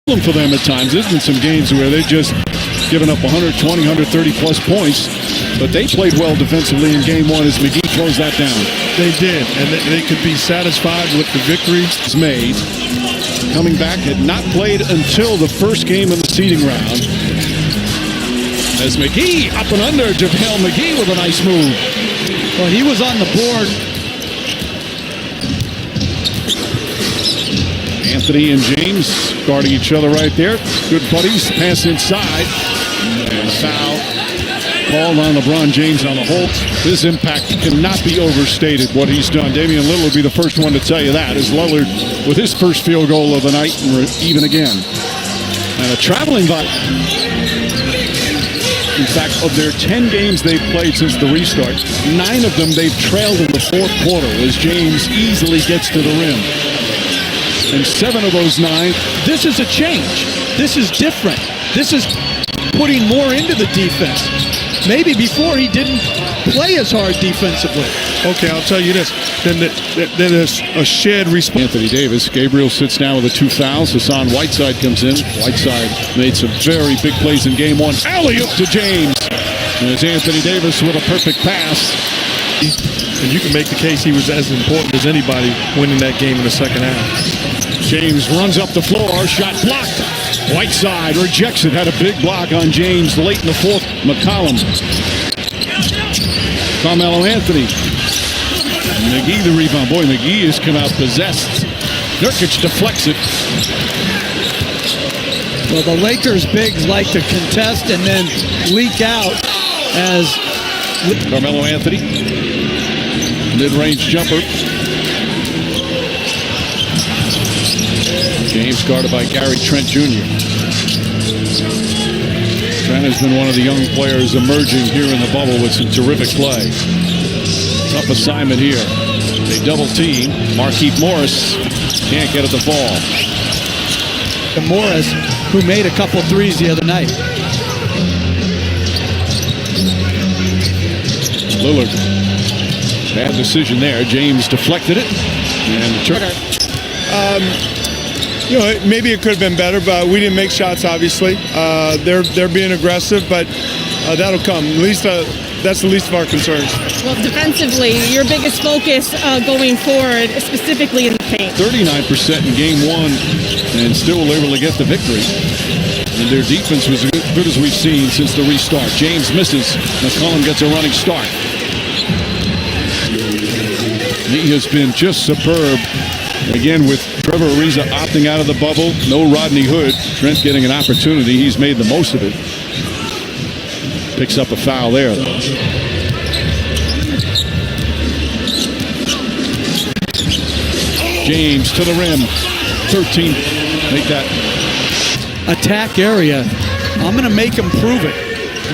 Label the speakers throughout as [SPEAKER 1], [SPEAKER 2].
[SPEAKER 1] For them at times. There's been some games where they've just given up 120, 130 plus points, but they played well defensively in game one as McGee throws that down.
[SPEAKER 2] They did, and they could be satisfied with the victory.
[SPEAKER 1] It's made. Coming back, had not played until the first game of the seeding round. As McGee up and under, JaVale McGee with a nice move.
[SPEAKER 3] Well, he was on the board.
[SPEAKER 1] Anthony and James guarding each other right there. Good buddies. Pass inside. And foul called on LeBron James on the hole. His impact cannot be overstated, what he's done. Damian Lillard will be the first one to tell you that, as Lillard with his first field goal of the night, and even again. And a traveling by. In fact, of their 10 games they've played since the restart, 9 of them they've trailed in the fourth quarter as James easily gets to the rim. And 7 of those 9.
[SPEAKER 3] This is a change. This is different. This is putting more into the defense. Maybe before he didn't play as hard defensively.
[SPEAKER 2] Okay, I'll tell you this. Then there's a shared response.
[SPEAKER 1] Anthony Davis. Gabriel sits down with the 2 fouls. Hassan Whiteside comes in. Whiteside made some very big plays in game one. Alley-oop to James. And it's Anthony Davis with a perfect pass.
[SPEAKER 2] And you can make the case he was as important as anybody winning that game in the second half.
[SPEAKER 1] James runs up the floor, shot blocked. Whiteside rejects it, had a big block on James late in the fourth. McCollum. Carmelo Anthony. McGee the rebound. Boy, McGee has come out possessed. Nurkic deflects it.
[SPEAKER 3] Well, the Lakers bigs like to contest and then leak out as
[SPEAKER 1] Carmelo Anthony. Mid-range jumper. James guarded by Gary Trent Jr. Trent has been one of the young players emerging here in the bubble with some terrific play. Tough assignment here. They double team. Markieff Morris can't get at the ball.
[SPEAKER 3] And Morris, who made a couple threes the other night.
[SPEAKER 1] Lillard. Bad decision there. James deflected it. And
[SPEAKER 4] you know, maybe it could have been better, but we didn't make shots, obviously. They're being aggressive, but that'll come. At least that's the least of our concerns.
[SPEAKER 5] Well, defensively, your biggest focus going forward, specifically in the paint.
[SPEAKER 1] 39% in game one, and still able to get the victory. And their defense was as good as we've seen since the restart. James misses. McCollum gets a running start. He has been just superb. Again, with Trevor Ariza opting out of the bubble, no Rodney Hood. Trent getting an opportunity. He's made the most of it. Picks up a foul there, though. James to the rim. 13. Make that.
[SPEAKER 3] Attack area. I'm going to make him prove it.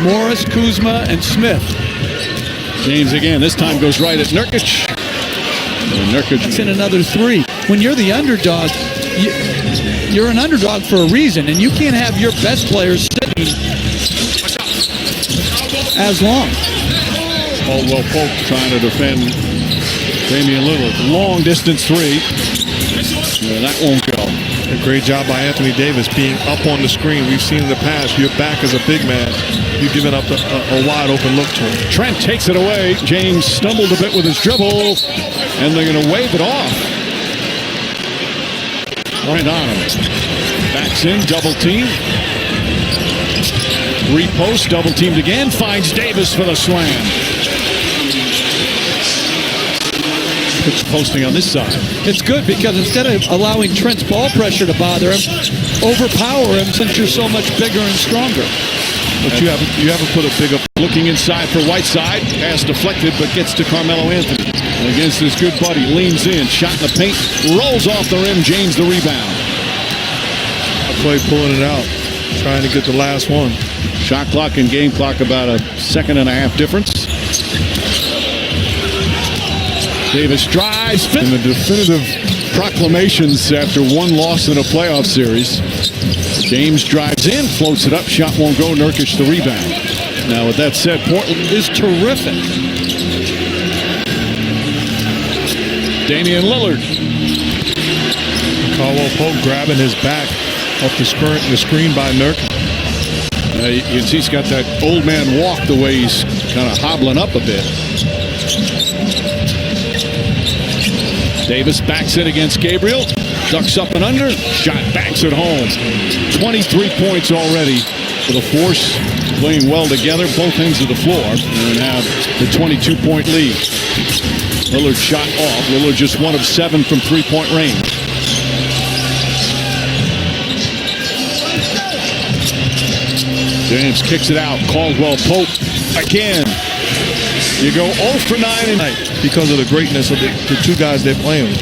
[SPEAKER 3] Morris, Kuzma, and Smith.
[SPEAKER 1] James again. This time goes right at Nurkic. And Nurkic.
[SPEAKER 3] It's in another 3. When you're the underdog, you're an underdog for a reason, and you can't have your best players sitting as long.
[SPEAKER 1] Caldwell Pope trying to defend Damian Lillard. Long distance 3. Yeah, that won't go.
[SPEAKER 2] A great job by Anthony Davis being up on the screen. We've seen in the past, you're back as a big man. You're giving up a wide open look to him.
[SPEAKER 1] Trent takes it away. James stumbled a bit with his dribble, and they're going to wave it off. Right on him. Backs in, double team. 3 posts, double teamed again. Finds Davis for the slam. Puts posting on this side.
[SPEAKER 3] It's good because instead of allowing Trent's ball pressure to bother him, overpower him since you're so much bigger and stronger.
[SPEAKER 1] But you haven't put a big up. Looking inside for Whiteside. Pass deflected, but gets to Carmelo Anthony. And against his good buddy, leans in, shot in the paint, rolls off the rim. James the rebound.
[SPEAKER 2] I played pulling it out, trying to get the last one.
[SPEAKER 1] Shot clock and game clock about a 1.5 difference. Davis drives. In the definitive proclamations after one loss in a playoff series. James drives in, floats it up, shot won't go. Nurkic the rebound. Now, with that said, Portland
[SPEAKER 3] is terrific.
[SPEAKER 1] Damian Lillard.
[SPEAKER 2] Caldwell Pope grabbing his back. Off the screen by Nurkic.
[SPEAKER 1] You can see he's got that old man walk the way he's kind of hobbling up a bit. Davis backs it against Gabriel. Ducks up and under. Shot banks it home. 23 points already for the Force. Playing well together, both ends of the floor. And have the 22-point lead. Lillard shot off. Lillard just 1 of 7 from three-point range. James kicks it out. Caldwell Pope again. You go 0 for 9
[SPEAKER 2] tonight because of the greatness of the two guys they're playing with.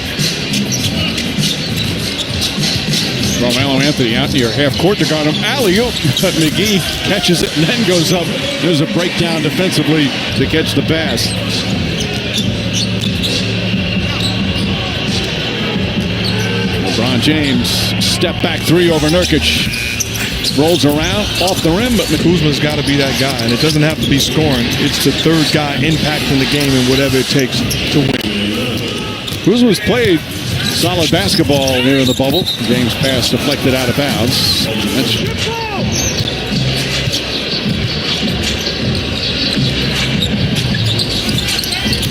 [SPEAKER 1] Carmelo Anthony out near half court to guard him. Alley-oop. But McGee catches it and then goes up. There's a breakdown defensively to catch the pass. LeBron James step back three over Nurkic. Rolls around, off the rim, but
[SPEAKER 2] Kuzma's got to be that guy, and it doesn't have to be scoring. It's the third guy impacting the game and whatever it takes to win.
[SPEAKER 1] Kuzma's played solid basketball here in the bubble. James' pass deflected out of bounds.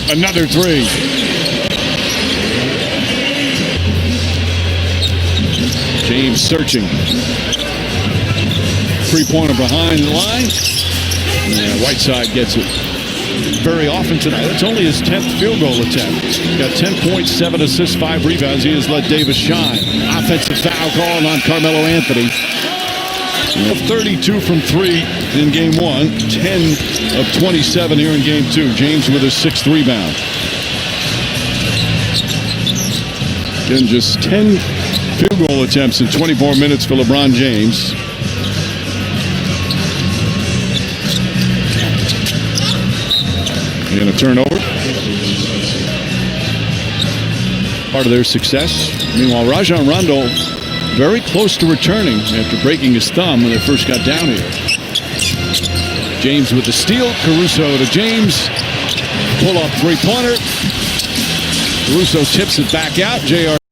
[SPEAKER 1] Another three. James searching. Three-pointer behind the line. And Whiteside gets it. Very often tonight. That's only his 10th field goal attempt. Got 10 points, 7 assists, 5 rebounds. He has let Davis shine. Offensive foul call on Carmelo Anthony. 32 from 3 in game 1. 10 of 27 here in game 2. James with his 6th rebound. Again, just 10 field goal attempts in 24 minutes for LeBron James. And a turnover. Part of their success. Meanwhile, Rajon Rondo very close to returning after breaking his thumb when they first got down here. James with the steal. Caruso to James. Pull up three-pointer. Caruso tips it back out. J.R.